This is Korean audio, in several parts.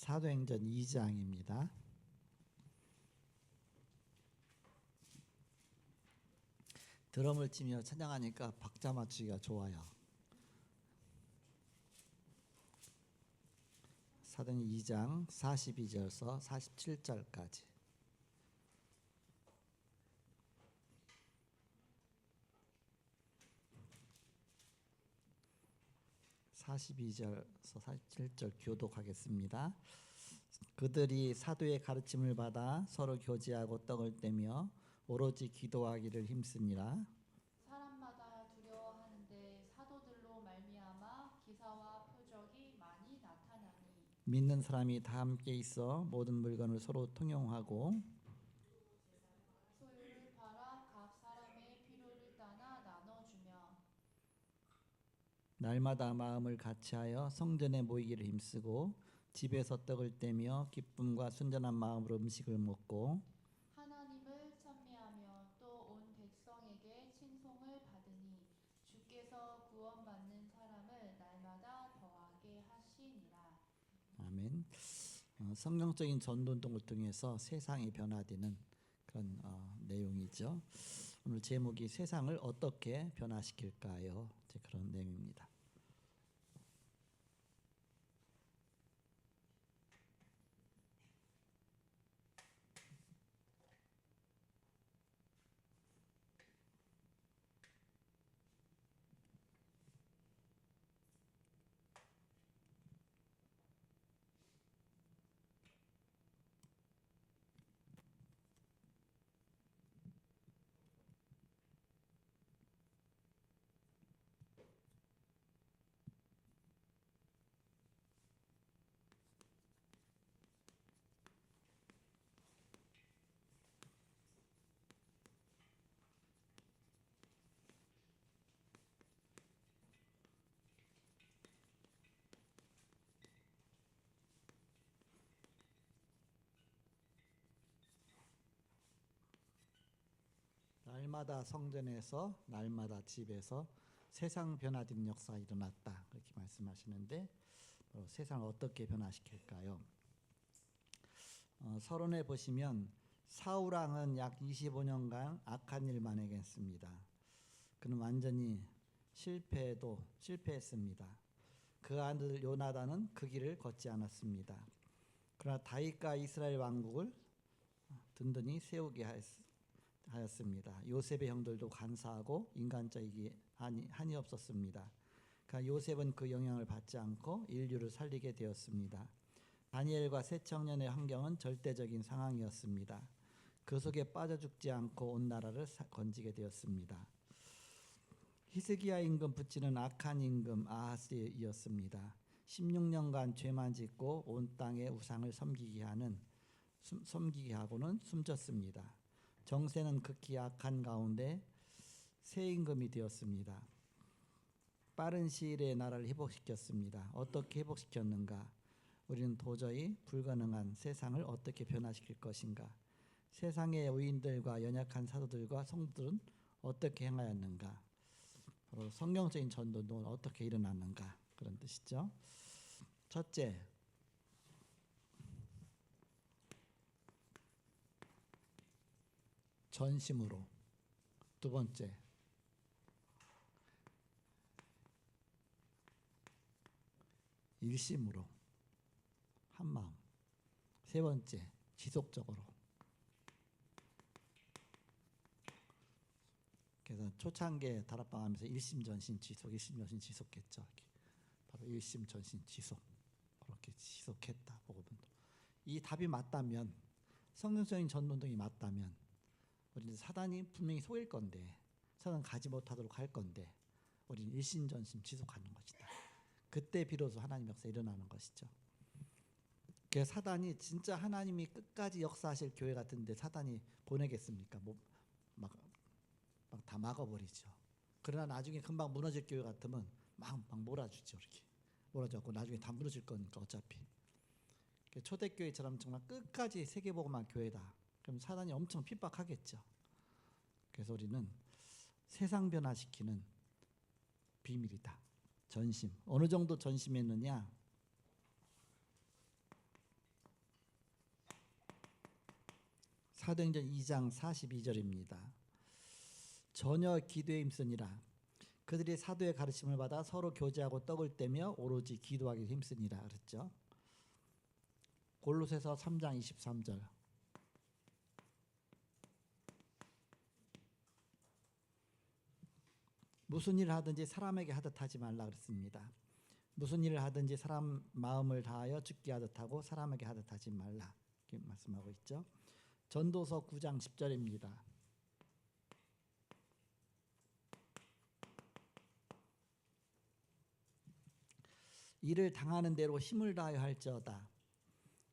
사도행전 2장입니다. 드럼을 치며 찬양하니까 박자 맞추기가 좋아요. 사도행전 2장 42절에서 47절까지. (42절에서 47절) 교독하겠습니다. 그들이 사도의 가르침을 받아 서로 교제하고 떡을 떼며 오로지 기도하기를 힘쓰니라. 사람마다 두려워하는데 사도들로 말미암아 기사와 표적이 많이 나타나니 믿는 사람이 다 함께 있어 모든 물건을 서로 통용하고 소유를 팔아 각 사람의 필요를 따나 나눠주며 날마다 마음을 같이하여 성전에 모이기를 힘쓰고 집에서 떡을 떼며 기쁨과 순전한 마음으로 음식을 먹고 하나님을 찬미하며 또 온 백성에게 칭송을 받으니 주께서 구원받는 사람을 날마다 더하게 하시니라. 아멘. 성경적인 전도운동을 통해서 세상이 변화되는 그런 내용이죠. 오늘 제목이 세상을 어떻게 변화시킬까요? 이제 그런 내용입니다. 날마다 성전에서 날마다 집에서 세상 변화된 역사가 일어났다, 그렇게 말씀하시는데 세상을 어떻게 변화시킬까요? 서론에 보시면 사울왕은 약 25년간 악한 일만 행했습니다. 그는 완전히 실패했습니다. 그 아들 요나단은 그 길을 걷지 않았습니다. 그러나 다윗과 이스라엘 왕국을 든든히 세우게 하였습니다. 요셉의 형들도 간사하고 인간적이기 한이 없었습니다. 그러나 요셉은 그 영향을 받지 않고 인류를 살리게 되었습니다. 다니엘과 세 청년의 환경은 절대적인 상황이었습니다. 그 속에 빠져 죽지 않고 온 나라를 건지게 되었습니다. 히스기야 임금 붙이는 악한 임금 아하스였습니다. 16년간 죄만 짓고 온 땅의 우상을 섬기게 하고는 숨졌습니다. 정세는 극히 악한 가운데 새 임금이 되었습니다. 빠른 시일에 나라를 회복시켰습니다. 어떻게 회복시켰는가? 우리는 도저히 불가능한 세상을 어떻게 변화시킬 것인가? 세상의 의인들과 연약한 사도들과 성도들은 어떻게 행하였는가? 바로 성경적인 전도는 어떻게 일어났는가? 그런 뜻이죠. 첫째, 전심으로. 두 번째, 일심으로, 한마음. 세 번째, 지속적으로. 그래서 초창기에 다락방 하면서 일심전심 지속, 일심전심 지속했죠. 바로 일심전심 지속, 그렇게 지속했다. 복음도. 이 답이 맞다면, 성경적인 전도운동이 맞다면 우리는 사단이 분명히 속일 건데, 사단 가지 못하도록 할 건데 우리는 일심전심 지속하는 것이다. 그때 비로소 하나님 역사 일어나는 것이죠. 그래서 사단이 진짜 하나님이 끝까지 역사하실 교회 같은데 사단이 보내겠습니까? 막 다 막아버리죠. 그러나 나중에 금방 무너질 교회 같으면 막 몰아주죠. 이렇게 몰아주고 나중에 다 무너질 거니까 어차피. 초대교회처럼 정말 끝까지 세계복음화 교회다. 그럼 사단이 엄청 핍박하겠죠. 그래서 우리는 세상 변화시키는 비밀이다. 전심. 어느 정도 전심했느냐? 사도행전 2장 42절입니다. 전혀 기도에 힘쓰니라. 그들이 사도의 가르침을 받아 서로 교제하고 떡을 떼며 오로지 기도하기 힘쓰니라 그랬죠. 골로새서 3장 23절. 무슨 일을 하든지 사람에게 하듯 하지 말라 그랬습니다. 무슨 일을 하든지 사람 마음을 다하여 죽게 하듯 하고 사람에게 하듯 하지 말라 이렇게 말씀하고 있죠. 전도서 9장 10절입니다. 이를 당하는 대로 힘을 다하여 할지어다.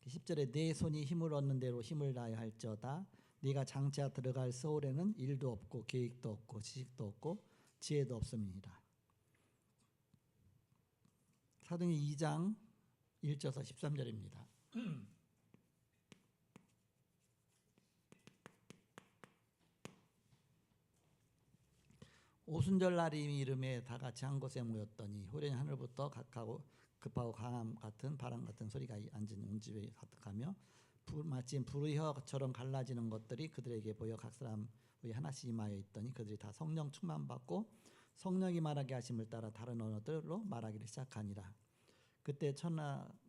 10절에 내 손이 힘을 얻는 대로 힘을 다하여 할지어다. 네가 장차 들어갈 서울에는 일도 없고 계획도 없고 지식도 없고 지혜도 없음이니라. 사도행전 2장 1절에서 13절입니다. 오순절 날이 이름에 다 같이 한 곳에 모였더니 후련히 하늘부터 급하고 강함 같은 바람 같은 소리가 앉은 온 집에 가득하며 마치 불의 혀처럼 갈라지는 것들이 그들에게 보여 각 사람의 하나씩 임하여 있더니 그들이 다 성령 충만 받고 성령이 말하게 하심을 따라 다른 언어들로 말하기를 시작하니라. 그때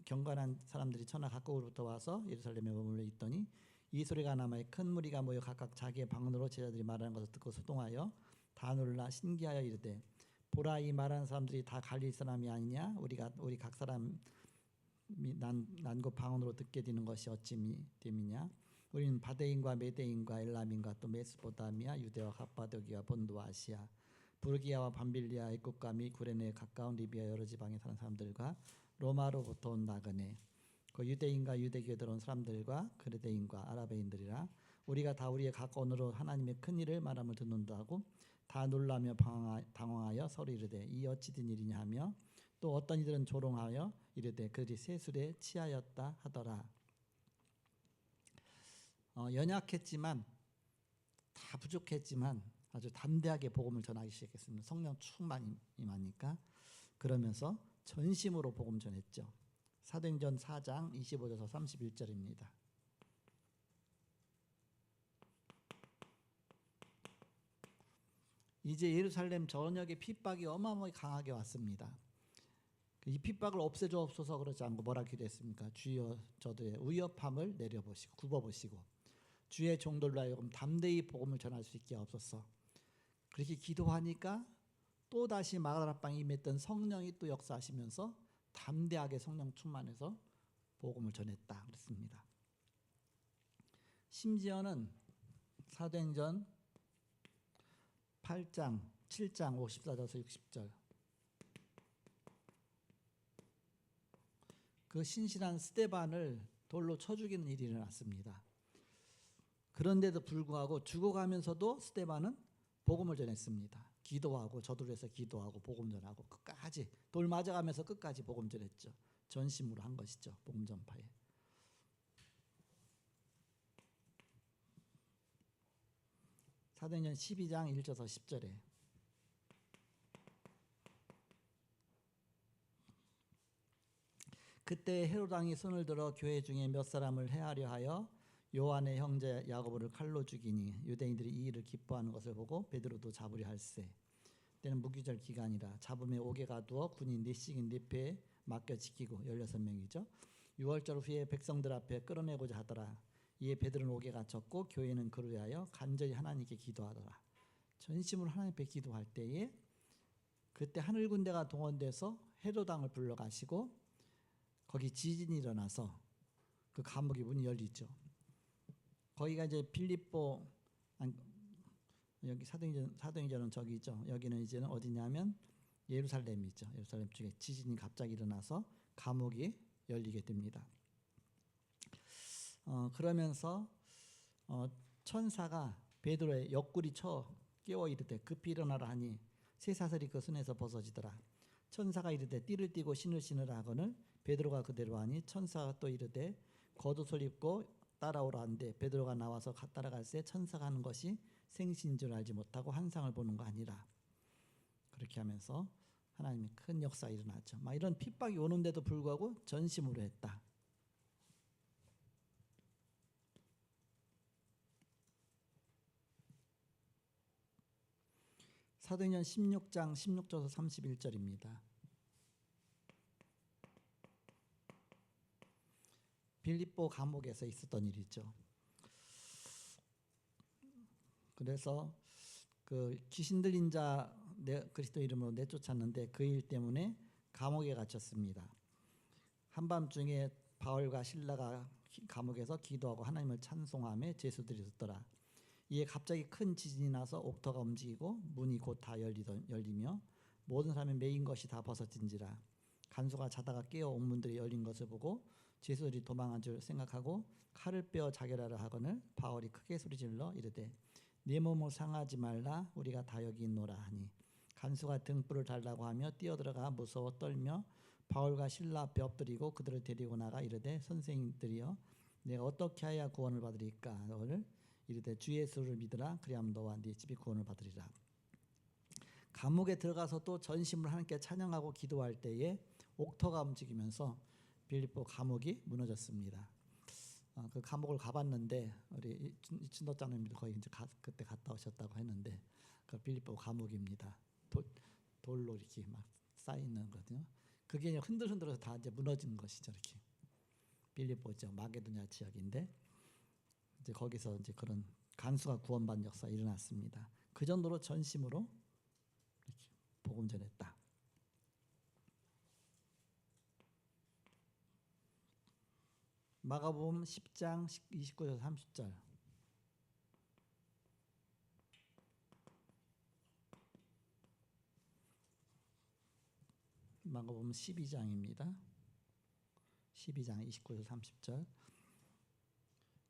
경건한 사람들이 천하 각국으로부터 와서 예루살렘에 머물러 있더니 이 소리가 남아 큰 무리가 모여 각각 자기의 방언으로 제자들이 말하는 것을 듣고 소동하여 다 놀라 신기하여 이르되 보라 이 말하는 사람들이 다 갈릴 사람이 아니냐 우리 각 사람이 난곳 방언으로 듣게 되는 것이 어찌됨이냐 우리는 바데인과 메데인과 엘람인과 또 메소포타미아 유대와 갑바도기와 본도와 아시아 부르기아와 밤빌리아 애국과 미 구레네 가까운 리비아 여러 지방에 사는 사람들과 로마로부터 온 나그네 그 유대인과 유대교에 들어온 사람들과 그레데인과 아라베인들이라 우리가 다 우리의 각 언어로 하나님의 큰 일을 말함을 듣는다고 다 놀라며 당황하여 서로 이르되 이 어찌 된 일이냐 하며 또 어떤 이들은 조롱하여 이르되 그들이 세술에 취하였다 하더라. 연약했지만 다 부족했지만 아주 담대하게 복음을 전하기 시작했습니다. 성령 충만히 임하니까 그러면서 전심으로 복음 전했죠. 사도행전 4장 25절에서 31절입니다. 이제 예루살렘 전역에 핍박이 어마어마하게 강하게 왔습니다. 이 핍박을 없애주옵소서 그러지 않고 뭐라 기도했습니까? 주여 저들의 위협함을 내려보시고 굽어보시고 주의 종들로 하여금 담대히 복음을 전할 수 있게 하옵소서. 그렇게 기도하니까 또다시 마가다락방에 임했던 성령이 또 역사하시면서 담대하게 성령 충만해서 복음을 전했다 그랬습니다. 심지어는 사도행전 8장, 7장 54절에서 60절 그 신실한 스데반을 돌로 쳐 죽이는 일이 일어났습니다. 그런데도 불구하고 죽어가면서도 스데반은 복음을 전했습니다. 기도하고 저들을 위해서 기도하고 복음 전하고 끝까지 돌 맞아가면서 끝까지 복음 전했죠. 전심으로 한 것이죠. 복음 전파에. 사도행전 12장 1절에서 10절에 그때 헤롯 왕이 손을 들어 교회 중에 몇 사람을 해하려 하여 요한의 형제 야고보를 칼로 죽이니 유대인들이 이 일을 기뻐하는 것을 보고 베드로도 잡으려 할세. 때는 무기절 기간이라 잡음에 옥에 가두어 군인 넷씩인 네 패에 맡겨 지키고 16명이죠. 6월절 후에 백성들 앞에 끌어내고자 하더라. 이에 베드로는 옥에 갇혔고 교회는 그를 위하여 간절히 하나님께 기도하더라. 전심으로 하나님께 기도할 때에 그때 하늘 군대가 동원돼서 헤롯 왕을 불러가시고 거기 지진이 일어나서 그 감옥의 문이 열리죠. 거기가 이제 빌립보 여기 사도행전은 저기죠. 여기는 이제는 어디냐면 예루살렘이죠. 예루살렘 쪽에 지진이 갑자기 일어나서 감옥이 열리게 됩니다. 그러면서 천사가 베드로의 옆구리 쳐 깨워 이르되 급히 일어나라 하니 쇠사슬이 그 손에서 벗어지더라. 천사가 이르되 띠를 띠고 신을 신으라 하거늘 베드로가 그대로 하니 천사가 또 이르되 겉옷을 입고 따라오라 한데 베드로가 나와서 따라갈새 천사가 하는 것이 생신인 줄 알지 못하고 환상을 보는 거 아니라 그렇게 하면서 하나님의 큰 역사가 일어나죠. 막 이런 핍박이 오는데도 불구하고 전심으로 했다. 사도행전 16장 16절에서 31절입니다. 빌립보 감옥에서 있었던 일이죠. 그래서 그 귀신 들린 자 그리스도 이름으로 내쫓았는데 그 일 때문에 감옥에 갇혔습니다. 한밤중에 바울과 실라가 감옥에서 기도하고 하나님을 찬송하며 제수들이 듣더라. 이에 갑자기 큰 지진이 나서 옥토가 움직이고 문이 곧 다 열리며 모든 사람이 메인 것이 다 벗어진지라. 간수가 자다가 깨어 옥문들이 열린 것을 보고 제수들이 도망한 줄 생각하고 칼을 빼어 자결하려 하거늘 바울이 크게 소리질러 이르되 네 몸을 상하지 말라 우리가 다 여기 있노라 하니 간수가 등불을 달라고 하며 뛰어들어가 무서워 떨며 바울과 실라 앞에 엎드리고 그들을 데리고 나가 이르되 선생님들이여 내가 어떻게 하여야 구원을 받으리까 너를 이르되 주 예수를 믿으라 그리하면 너와 네 집이 구원을 받으리라. 감옥에 들어가서 또 전심을 하나님께 찬양하고 기도할 때에 옥토가 움직이면서 빌립보 감옥이 무너졌습니다. 그 감옥을 가봤는데 우리 이춘덕장님도 거의 이제 그때 갔다 오셨다고 했는데 그 빌립보 감옥입니다. 돌로 이렇게 막 쌓여 있는 거거든요. 그게 흔들흔들해서 다 이제 무너진 것이죠. 이렇게 빌립보죠. 마게도냐 지역인데 이제 거기서 이제 그런 간수가 구원받은 역사가 일어났습니다. 그 정도로 전심으로 이렇게 복음 전했다. 마가복음 10장 29절 30절. 마가복음 12장입니다. 12장 29절 30절.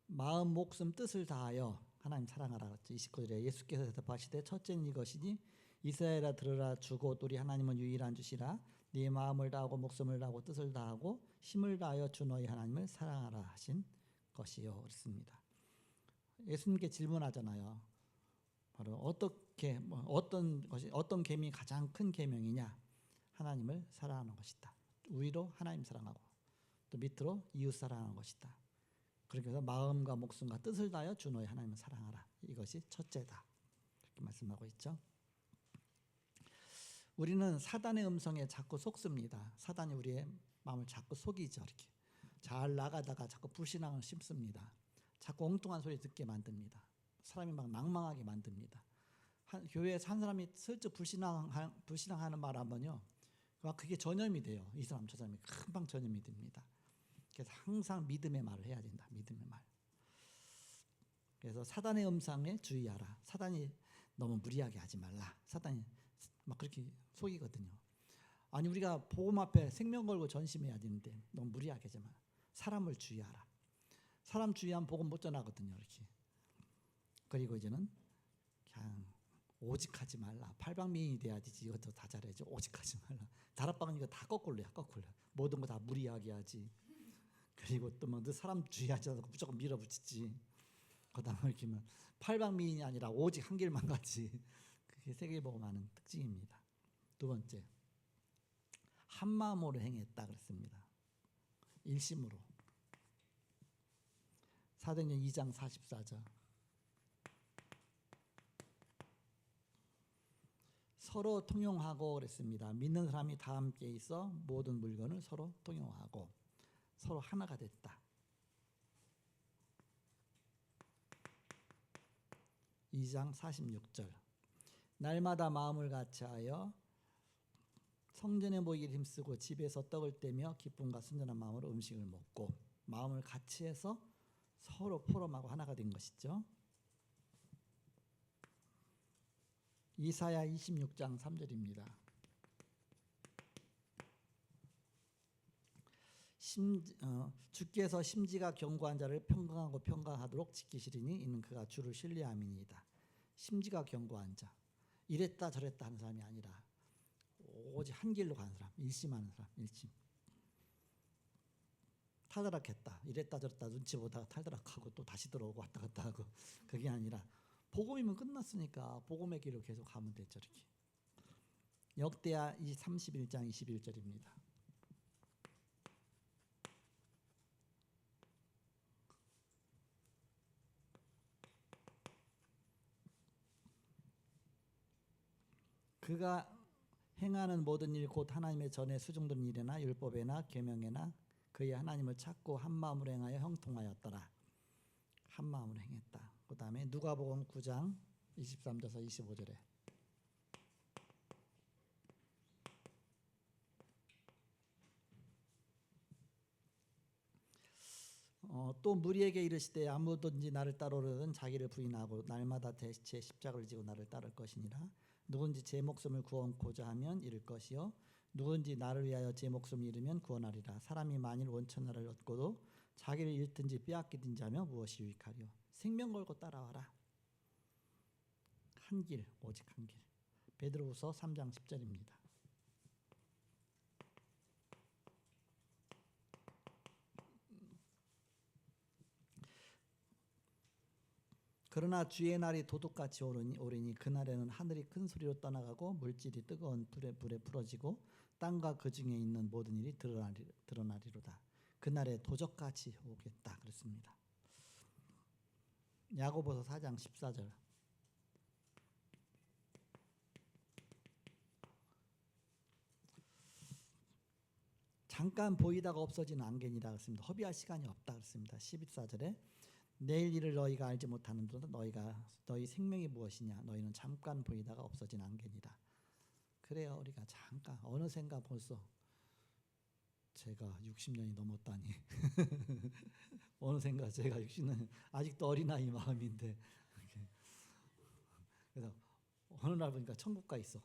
마음 목숨 뜻을 다하여 하나님 사랑하라. 29절에 예수께서 대답하시되 첫째는 이것이니 이스라엘아 들으라 주 곧 우리 하나님은 유일한 주시라. 네 마음을 다하고 목숨을 다하고 뜻을 다하고 힘을 다하여 주 너희 하나님을 사랑하라 하신 것이요. 그렇습니다. 예수님께 질문하잖아요. 바로 어떻게 어떤 계명이 가장 큰 계명이냐? 하나님을 사랑하는 것이다. 위로 하나님 사랑하고 또 밑으로 이웃 사랑하는 것이다. 그렇게 해서 마음과 목숨과 뜻을 다하여 주 너희 하나님을 사랑하라. 이것이 첫째다. 이렇게 말씀하고 있죠. 우리는 사단의 음성에 자꾸 속습니다. 사단이 우리의 마음을 자꾸 속이죠. 이렇게 잘 나가다가 자꾸 불신앙을 심습니다. 자꾸 엉뚱한 소리 듣게 만듭니다. 사람이 막 낭망하게 만듭니다. 교회에서 한 사람이 슬쩍 불신앙하는 말 하면요, 그게 전염이 돼요. 이 사람 저 사람이 금방 전염이 됩니다. 그래서 항상 믿음의 말을 해야 된다. 믿음의 말. 그래서 사단의 음성에 주의하라. 사단이 너무 무리하게 하지 말라. 사단이 막 그렇게 속이거든요. 아니 우리가 복음 앞에 생명 걸고 전심해야 되는데 너무 무리하게 하지 마. 사람을 주의하라. 사람 주의하면 복음 못 전하거든요. 이렇게. 그리고 이제는 그냥 오직하지 말라. 팔방미인이 돼야지. 이것도 다 잘해야지. 오직하지 말라. 다락방은 이거 다 거꾸로야. 거꾸로. 모든 거 다 무리하게 하지. 그리고 또 뭐 사람 주의하지 않고 무조건 밀어붙이지. 그다음에 이렇게 뭐 팔방미인이 아니라 오직 한 길만 가지. 그게 세계복음하는 특징입니다. 두 번째, 한 마음으로 행했다 그랬습니다. 일심으로. 사도행전 2장 44절. 서로 통용하고 그랬습니다. 믿는 사람이 다 함께 있어 모든 물건을 서로 통용하고 서로 하나가 됐다. 2장 46절. 날마다 마음을 같이하여 성전에 모이기를 힘쓰고 집에서 떡을 떼며 기쁨과 순전한 마음으로 음식을 먹고 마음을 같이해서 서로 포럼하고 하나가 된 것이죠. 이사야 26장 3절입니다. 주께서 심지가 견고한 자를 평강하고 평강하도록 지키시리니 이는 그가 주를 신뢰함이니이다. 심지가 견고한 자, 이랬다 저랬다 하는 사람이 아니라 오직 한 길로 가는 사람, 일심하는 사람, 일심. 탈드락했다, 이랬다 저랬다 눈치 보다가 탈드락하고 또 다시 들어오고 왔다 갔다 하고 그게 아니라 복음이면 끝났으니까 복음의 길로 계속 가면 되죠. 이렇게. 역대하 31장 21절입니다. 그가 행하는 모든 일 곧 하나님의 전에 수종된 일이나 율법에나 계명에나 그의 하나님을 찾고 한 마음으로 행하여 형통하였더라. 한 마음으로 행했다. 그 다음에 누가복음 9장 23절에서 25절에 또 무리에게 이르시되 아무든지 나를 따르려거든 자기를 부인하고 날마다 제 십자가를 지고 나를 따를 것이니라. 누군지 제 목숨을 구원코자 하면 잃을 것이요 누군지 나를 위하여 제 목숨을 잃으면 구원하리라. 사람이 만일 원천하를 얻고도 자기를 잃든지 빼앗기든지 하며 무엇이 유익하리요. 생명 걸고 따라와라. 한 길, 오직 한 길. 베드로후서 3장 10절입니다. 그러나 주의 날이 도둑같이 오리니 그날에는 하늘이 큰 소리로 떠나가고 물질이 뜨거운 불에 풀어지고 땅과 그 중에 있는 모든 일이 드러나리로다. 그날에 도적같이 오겠다 그랬습니다. 야고보서 4장 14절. 잠깐 보이다가 없어지는 안개니라 그랬습니다. 허비할 시간이 없다 그랬습니다. 14절에 내일 일을 너희가 알지 못하는도다. 너희 생명이 무엇이냐. 너희는 잠깐 보이다가 없어진 안개니라. 그래요. 우리가 잠깐 어느샌가 벌써 제가 60년이 넘었다니. 어느샌가 제가 60년 아직도 어린아이 마음인데 그래서 어느 날 보니까 천국 가 있어.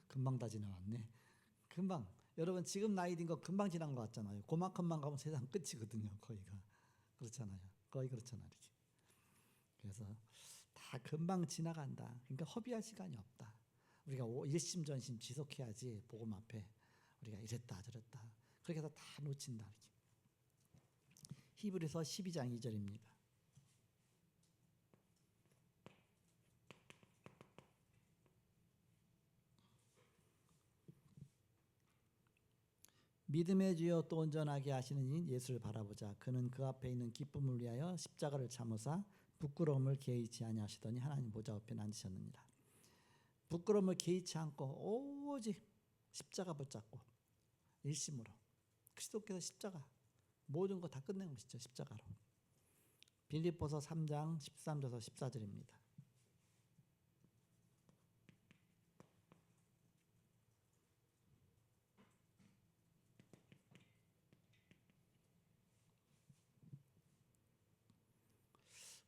금방 다 지나왔네. 금방. 여러분 지금 나이 든 거 금방 지난 것 같잖아요. 그만큼만 가면 세상 끝이거든요. 거의가. 그렇잖아요. 거의 그렇잖아요. 이렇게. 그래서 다 금방 지나간다. 그러니까 허비할 시간이 없다. 우리가 일심전심 지속해야지 복음 앞에 우리가 이랬다 저랬다 그렇게 해서 다 놓친다. 이렇게. 히브리서 12장 2절입니다. 믿음의 주여 또 온전하게 하시는 이 예수를 바라보자. 그는 그 앞에 있는 기쁨을 위하여 십자가를 참으사 부끄러움을 개의치 아니하시더니 하나님 보좌 앞에 앉으셨느니라. 부끄러움을 개의치 않고 오직 십자가 붙잡고 일심으로 그리스도께서 십자가 모든 거 다 끝낸 것이죠. 십자가로. 빌립보서 3장 13절에서 14절입니다.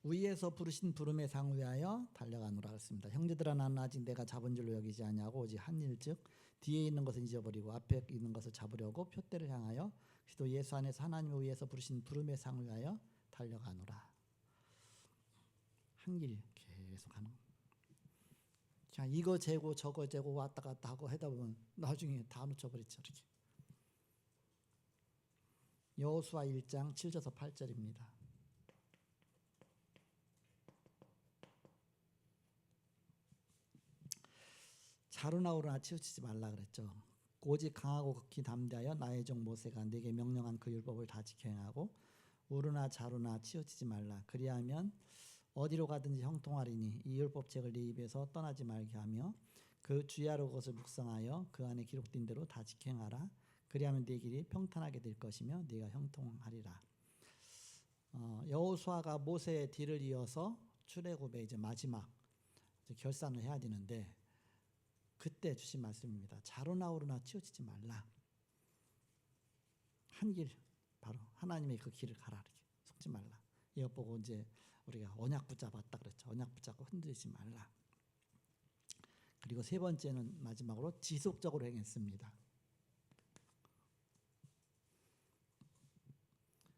위에서 부르신 부름의 상 위하여 달려가노라 했습니다. 형제들아 나는 아직 내가 잡은 줄로 여기지 아니하고 오직 한 일 즉 뒤에 있는 것은 잊어버리고 앞에 있는 것을 잡으려고 표대를 향하여 그리스도 예수 안에서 하나님을 위해서 부르신 부름의 상 위하여 달려가노라. 한 길 계속 가는 그냥 이거 재고 저거 재고 왔다 갔다 하고 하다 보면 나중에 다 놓쳐버리죠. 이렇게. 여호수아 1장 7절에서 8절입니다. 자루나 오르나 치우치지 말라 그랬죠. 오직 강하고 극히 담대하여 나의 종 모세가 네게 명령한 그 율법을 다 지켜 행하고 오르나 자루나 치우치지 말라. 그리하면 어디로 가든지 형통하리니 이 율법책을 네 입에서 떠나지 말게 하며 그 주야로 그것을 묵상하여 그 안에 기록된 대로 다 지켜 행하라. 그리하면 네 길이 평탄하게 될 것이며 네가 형통하리라. 여호수아가 모세의 뒤를 이어서 출애굽의 이제 마지막 이제 결산을 해야 되는데 그때 주신 말씀입니다. 자루나 오르나 치우치지 말라. 한 길 바로 하나님의 그 길을 가라. 이렇게 속지 말라. 이것 보고 이제 우리가 언약 붙잡았다 그랬죠. 언약 붙잡고 흔들리지 말라. 그리고 세 번째는 마지막으로 지속적으로 행했습니다.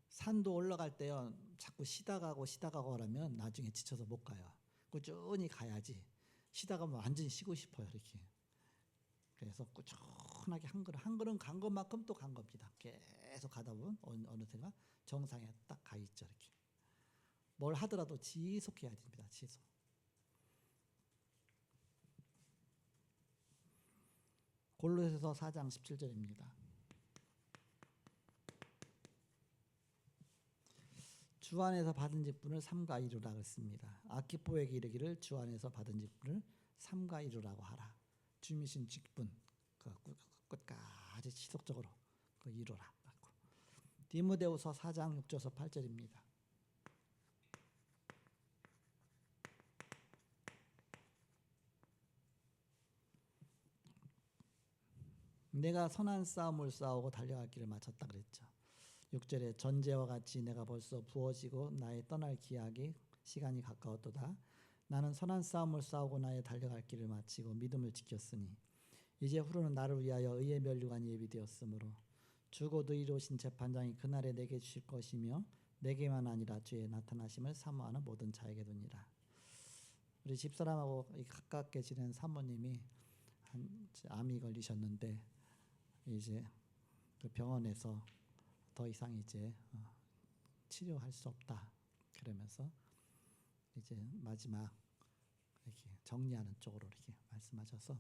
산도 올라갈 때요. 자꾸 쉬다 가고 하면 나중에 지쳐서 못 가요. 꾸준히 가야지. 쉬다가 완전히 쉬고 싶어요. 이렇게. 그래서 꾸준하게 한 걸음 간 것만큼 또 간 겁니다. 계속 가다 보면 어느새가 정상에 딱 가 있죠. 이렇게. 뭘 하더라도 지속해야 됩니다. 지속. 골로새서 4장 17절입니다. 주 안에서 받은 직분을 삼가 이루라 그랬습니다. 아키포에게 이르기를 주 안에서 받은 직분을 삼가 이루라고 하라. 주미신 직분 끝까지 지속적으로 이루라. 디모데후서 4장 6절에서 8절입니다. 내가 선한 싸움을 싸우고 달려갈 길을 마쳤다 그랬죠. 6절에 전제와 같이 내가 벌써 부어지고 나의 떠날 기약이 시간이 가까웠도다. 나는 선한 싸움을 싸우고 나의 달려갈 길을 마치고 믿음을 지켰으니 이제 후로는 나를 위하여 의의 면류관이 예비되었으므로 주곧 의로우신 재판장이 그날에 내게 주실 것이며 내게만 아니라 주의 나타나심을 사모하는 모든 자에게 두니라. 우리 집사람하고 가깝게 지낸 사모님이 암이 걸리셨는데 이제 그 병원에서 더 이상 이제 치료할 수 없다 그러면서 이제 마지막 이렇게 정리하는 쪽으로 이렇게 말씀하셔서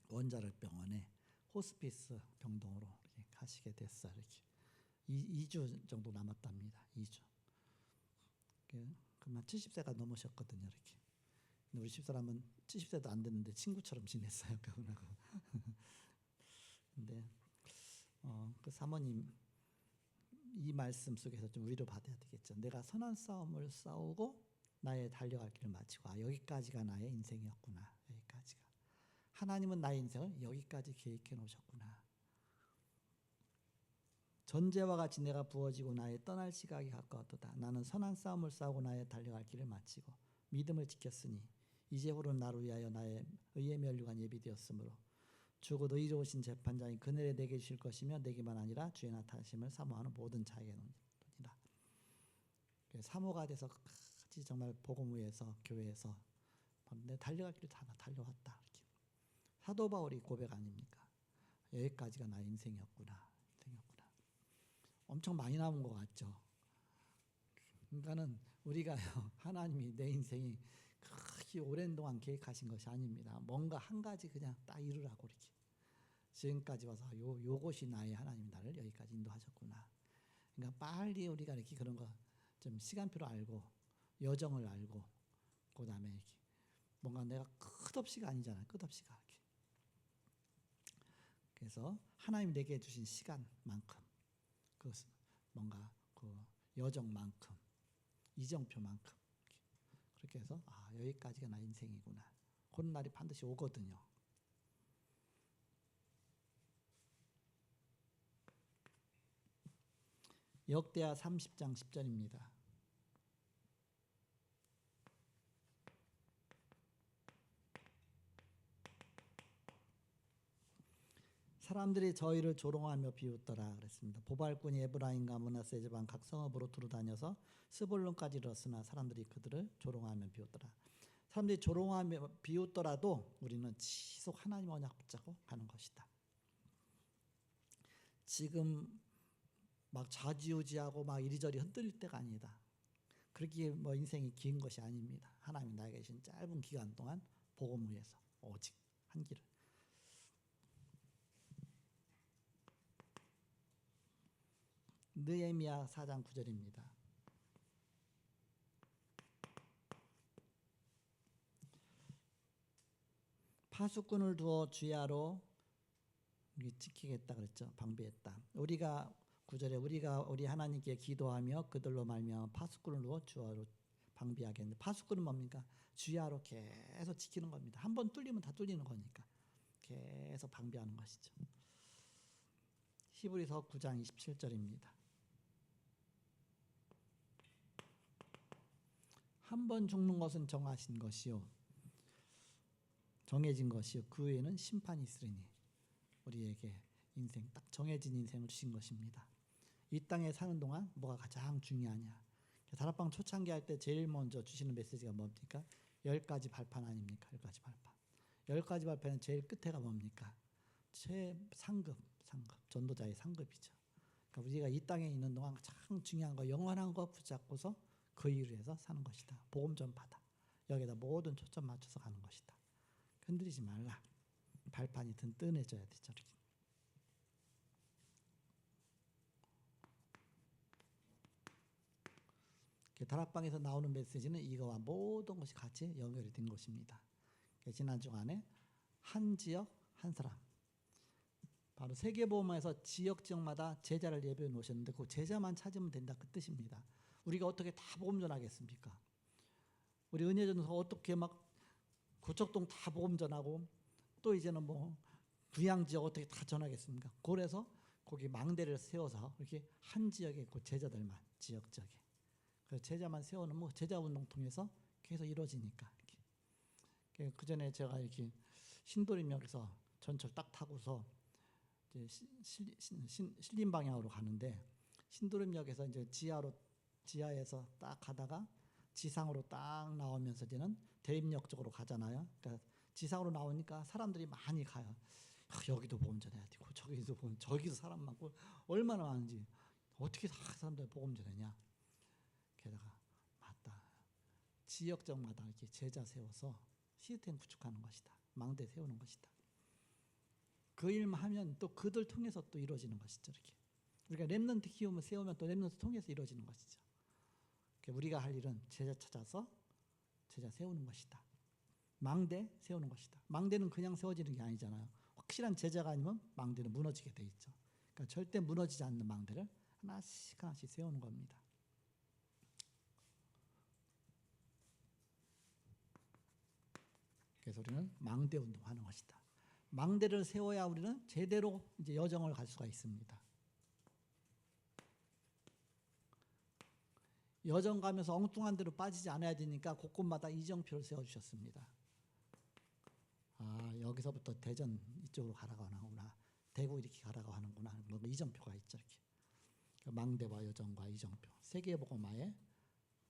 원자력 병원에 호스피스 병동으로 이렇게 가시게 됐어요. 이렇게 2주 정도 남았답니다. 2주. 그만 70세가 넘으셨거든요. 이렇게. 근데 우리 집사람은 70세도 안 됐는데 친구처럼 지냈어요. 그분하고. 근데 그 사모님 이 말씀 속에서 좀 위로 받아야 되겠죠. 내가 선한 싸움을 싸우고 나의 달려갈 길을 마치고 여기까지가 나의 인생이었구나. 여기까지가. 하나님은 나의 인생을 여기까지 계획해 놓으셨구나. 전제와 같이 내가 부어지고 나의 떠날 시각이 가까웠도다. 나는 선한 싸움을 싸우고 나의 달려갈 길을 마치고 믿음을 지켰으니 이제 후로는 나를 위하여 나의 의의 면류관 예비되었으므로 주곧 의로우신 재판장이 그날에 내게 주실 것이며 내게만 아니라 주의 나타나심을 사모하는 모든 자에게 놓으리라. 사모가 돼서 같이 정말 복음 위에서 교회에서 내 달려갈 길을 다 달려왔다. 이렇게. 사도 바울이 고백 아닙니까? 여기까지가 나의 인생이었구나. 엄청 많이 남은 것 같죠. 그러니까는 우리가 하나님이 내 인생이 그렇게 오랜 동안 계획하신 것이 아닙니다. 뭔가 한 가지 그냥 딱 이루라고 이렇게. 지금까지 와서 요것이 나의 하나님 나를 여기까지 인도하셨구나. 그러니까 빨리 우리가 이렇게 그런 거 좀 시간표를 알고 여정을 알고 그다음에 이렇게 뭔가 내가 끝없이가 아니잖아요. 끝없이가 이렇게. 그래서 하나님 내게 주신 시간만큼 그것은 뭔가 그 여정만큼 이정표만큼 그렇게 해서 여기까지가 나 인생이구나. 그런 날이 반드시 오거든요. 역대하 30장 10절입니다. 사람들이 저희를 조롱하며 비웃더라 그랬습니다. 보발꾼이 에브라임과 므낫세 지방 각 성읍으로 두루 다녀서 스볼론까지 이르렀으나 사람들이 그들을 조롱하며 비웃더라. 사람들이 조롱하며 비웃더라도 우리는 지속 하나님 언약 붙잡고 가는 것이다. 지금 막 좌지우지하고 막 이리저리 흔들릴 때가 아니다. 그렇게 뭐 인생이 긴 것이 아닙니다. 하나님 나에게 계신 짧은 기간 동안 복음 위에서 오직 한 길을. 느헤미야 4장 9절입니다. 파수꾼을 두어 주야로 지키겠다 그랬죠. 방비했다. 우리가 9절에 우리가 우리 하나님께 기도하며 그들로 말미암아 파수꾼을 두어 주야로 방비하겠는데 파수꾼은 뭡니까? 주야로 계속 지키는 겁니다. 한 번 뚫리면 다 뚫리는 거니까 계속 방비하는 것이죠. 히브리서 9장 27절입니다. 한 번 죽는 것은 정하신 것이요 정해진 것이요 그 후에는 심판이 있으리니 우리에게 인생 딱 정해진 인생을 주신 것입니다. 이 땅에 사는 동안 뭐가 가장 중요하냐? 다락방 초창기 할 때 제일 먼저 주시는 메시지가 뭡니까? 10가지 발판 아닙니까? 10가지 발판. 10가지 발판은 제일 끝에가 뭡니까? 최상급 전도자의 상급이죠. 그러니까 우리가 이 땅에 있는 동안 가장 중요한 거 영원한 거 붙잡고서 그 일을 해서 사는 것이다. 복음 전파다. 여기다 모든 초점 맞춰서 가는 것이다. 흔들리지 말라. 발판이 든든해져야 되죠. 다락방에서 나오는 메시지는 이거와 모든 것이 같이 연결이 된 것입니다. 지난 주간에 한 지역 한 사람. 바로 세계복음화에서 지역마다 제자를 예배해 놓으셨는데 그 제자만 찾으면 된다 그 뜻입니다. 우리가 어떻게 다 복음 전하겠습니까? 우리 은혜전서 어떻게 막 고척동 다 복음 전하고 또 이제는 뭐 부양 지역 어떻게 다 전하겠습니까? 그래서 거기 망대를 세워서 이렇게 한 지역에 그 제자들만 지역적에 그 제자만 세우는 뭐 제자 운동 통해서 계속 이루어지니까 이렇게. 그 전에 제가 이렇게 신도림역에서 전철 딱 타고서 이제 신림 방향으로 가는데 신도림역에서 이제 지하에서 딱 가다가 지상으로 딱 나오면서 이제는 대림역 쪽으로 가잖아요. 그러니까 지상으로 나오니까 사람들이 많이 가요. 여기도 복음 전해야 되고 저기도 복음, 저기도 사람 많고 얼마나 많은지 어떻게 다 사람들 복음 전하냐. 게다가 맞다. 지역적마다 이렇게 제자 세워서 시스템 구축하는 것이다. 망대 세우는 것이다. 그 일만 하면 또 그들 통해서 또 이루어지는 것이죠. 이렇게 우리가 렘넌트 키우면 세우면 또 렘넌트 통해서 이루어지는 것이죠. 우리가 할 일은 제자 찾아서 제자 세우는 것이다. 망대 세우는 것이다. 망대는 그냥 세워지는 게 아니잖아요. 확실한 제자가 아니면 망대는 무너지게 돼 있죠. 그러니까 절대 무너지지 않는 망대를 하나씩 하나씩 세우는 겁니다. 그래서 우리는 망대 운동하는 것이다. 망대를 세워야 우리는 제대로 이제 여정을 갈 수가 있습니다. 여정 가면서 엉뚱한 데로 빠지지 않아야 되니까 곳곳마다 이정표를 세워주셨습니다. 아, 여기서부터 대전 이쪽으로 가라고 하는구나. 대구 이렇게 가라고 하는구나. 뭐 이정표가 있죠. 이렇게. 망대와 여정과 이정표. 세계복음화의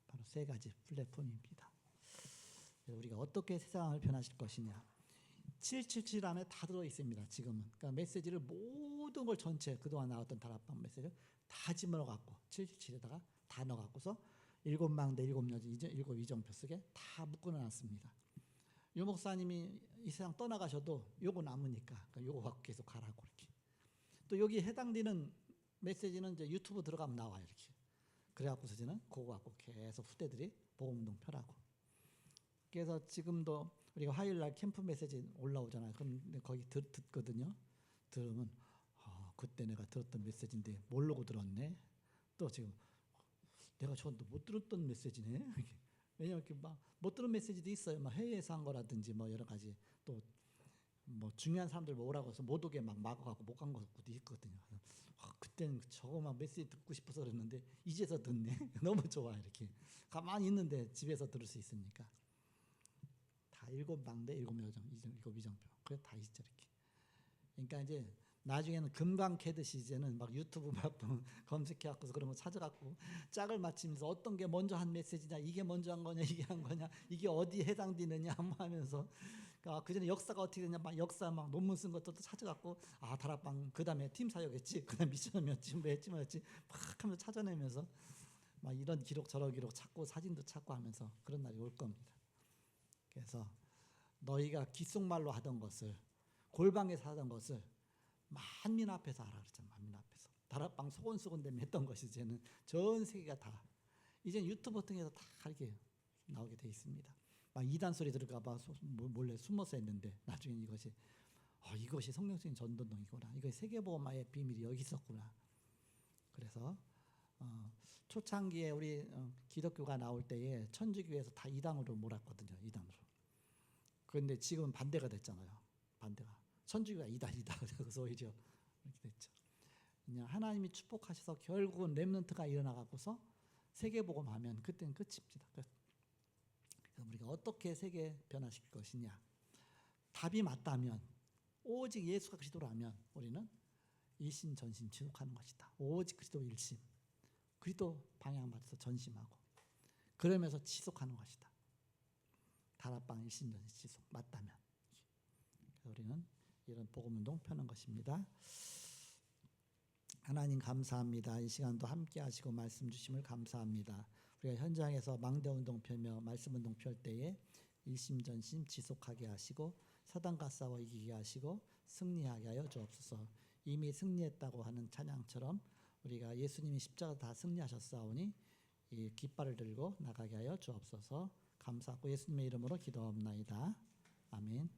바로 세 가지 플랫폼입니다. 우리가 어떻게 세상을 변화시킬 것이냐. 777 안에 다 들어 있습니다. 지금은. 그러니까 메시지를 모든 걸 전체 그동안 나왔던 다락방 메시지를 다 집어넣어 갖고 777에다가 다 넣어 갖고서 7망대 7여정 7이정표 쓰게 다 묶어 놨습니다. 유 목사님이 이 세상 떠나가셔도 요거 남으니까 그러니까 요거 갖고 계속 가라고 이렇게. 또 여기 해당되는 메시지는 이제 유튜브 들어가면 나와요 이렇게. 그래갖고서 저는 그거 갖고 계속 후대들이 복음운동 펴라고. 그래서 지금도 우리가 화요일 날 캠프 메시지 올라오잖아요. 그럼 거기 듣거든요. 들으면 그때 내가 들었던 메시지인데 모르고 들었네. 또 지금 내가 저도 못 들었던 메시지네. 왜냐면 이렇게 막 못 들은 메시지도 있어요. 막 해외에서 한 거라든지 뭐 여러 가지 또 뭐 중요한 사람들 오라고 해서 못 오게 막 막아갖고 못 간 것도 있거든요. 그때는 저거만 메시지 듣고 싶어서 그랬는데 이제서 듣네. 너무 좋아 이렇게. 가만히 있는데 집에서 들을 수 있으니까. 다 7망대 7여정 7이정표. 그게 다 있죠 이렇게. 그러니까 이제 나중에는 금강 캐듯이 이제는 막 유튜브 막 검색해갖고서 그런 거 찾아갖고 짝을 맞추면서 어떤 게 먼저 한 메시지냐, 이게 먼저 한 거냐, 이게 한 거냐, 이게 어디에 해당되느냐 하면서 그 전에 역사가 어떻게 되냐, 막 역사 막 논문 쓴 것도 찾아갖고 다락방 그 다음에 팀 사역했지, 그 다음 미션이었지, 뭐 했지, 막 하면서 찾아내면서 막 이런 기록 저런 기록 찾고 사진도 찾고 하면서 그런 날이 올 겁니다. 그래서 너희가 귓속말로 하던 것을 골방에서 하던 것을 만민 앞에서 하라 그랬잖아. 만민 앞에서. 다락방 소곤소곤대며 했던 것이 이제는 전 세계가 다 이제 유튜브 통해서 다 이렇게 나오게 돼 있습니다. 막 이단 소리 들을까봐 몰래 숨어서 했는데 나중에 이것이 성령적인 전도동이구나. 이것이 세계복음화의 비밀이 여기 있었구나. 그래서 초창기에 우리 기독교가 나올 때에 천주교에서 다 이단으로 몰았거든요. 이단으로. 그런데 지금은 반대가 됐잖아요. 반대가. 천주교가 이단이다. 그래서 오히려 이렇게 됐죠. 그냥 하나님이 축복하셔서 결국은 렘넌트가 일어나갖고서 세계복음하면 그때는 끝입니다. 끝. 그래서 우리가 어떻게 세계 변화시킬 것이냐. 답이 맞다면 오직 예수가 그리스도라면 우리는 일심 전심 지속하는 것이다. 오직 그리스도 일심. 그리스도 방향 맞춰서 전심하고 그러면서 지속하는 것이다. 다락방 일심 전심 지속 맞다면. 그래서 우리는 이런 복음운동 펴는 것입니다. 하나님 감사합니다. 이 시간도 함께 하시고 말씀 주심을 감사합니다. 우리가 현장에서 망대운동 펴며 말씀운동 펼 때에 일심전심 지속하게 하시고 사단과 싸워 이기게 하시고 승리하게 하여 주옵소서. 이미 승리했다고 하는 찬양처럼 우리가 예수님이 십자가 다 승리하셨사오니 이 깃발을 들고 나가게 하여 주옵소서. 감사하고 예수님의 이름으로 기도합나이다. 아멘.